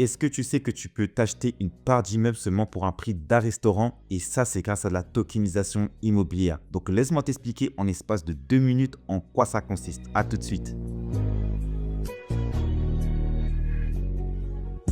Est-ce que tu sais que tu peux t'acheter une part d'immeuble seulement pour un prix d'un restaurant? Et ça, c'est grâce à la tokenisation immobilière. Donc, laisse-moi t'expliquer en espace de 2 minutes en quoi ça consiste. À tout de suite.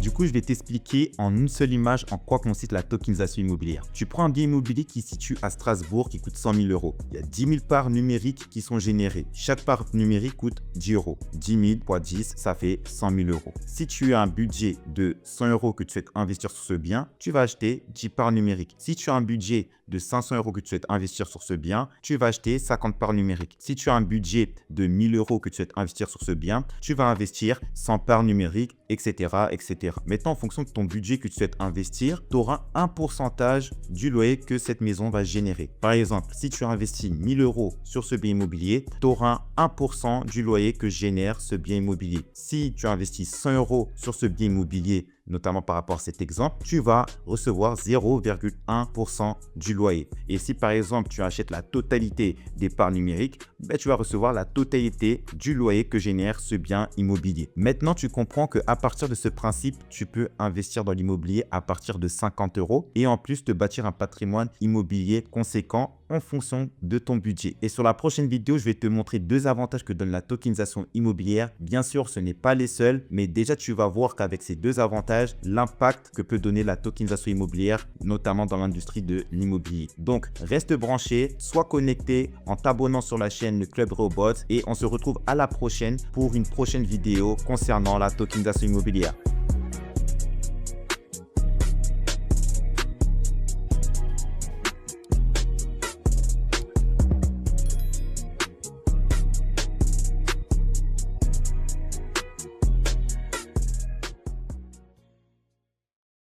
Du coup, je vais t'expliquer en une seule image en quoi consiste la tokenisation immobilière. Tu prends un bien immobilier qui se situe à Strasbourg qui coûte 100 000 euros. Il y a 10 000 parts numériques qui sont générées. Chaque part numérique coûte 10 euros. 10 000 fois 10, ça fait 100 000 euros. Si tu as un budget de 100 euros que tu souhaites investir sur ce bien, tu vas acheter 10 parts numériques. Si tu as un budget de 500 euros que tu souhaites investir sur ce bien, tu vas acheter 50 parts numériques. Si tu as un budget de 1000 euros que tu souhaites investir sur ce bien, tu vas investir 100 parts numériques, etc., etc. Maintenant, en fonction de ton budget que tu souhaites investir, tu auras un pourcentage du loyer que cette maison va générer. Par exemple, si tu investis 1000 euros sur ce bien immobilier, tu auras 1% du loyer que génère ce bien immobilier. Si tu investis 100 euros sur ce bien immobilier, notamment par rapport à cet exemple, tu vas recevoir 0,1% du loyer. Et si par exemple, tu achètes la totalité des parts numériques, tu vas recevoir la totalité du loyer que génère ce bien immobilier. Maintenant, tu comprends qu'à partir de ce principe, tu peux investir dans l'immobilier à partir de 50 euros et en plus te bâtir un patrimoine immobilier conséquent en fonction de ton budget. Et sur la prochaine vidéo, je vais te montrer 2 avantages que donne la tokenisation immobilière. Bien sûr, ce n'est pas les seuls, mais déjà tu vas voir qu'avec ces 2 avantages, l'impact que peut donner la tokenisation immobilière, notamment dans l'industrie de l'immobilier. Donc, reste branché, sois connecté en t'abonnant sur la chaîne Le Club Robot et on se retrouve à la prochaine pour une prochaine vidéo concernant la tokenisation immobilière.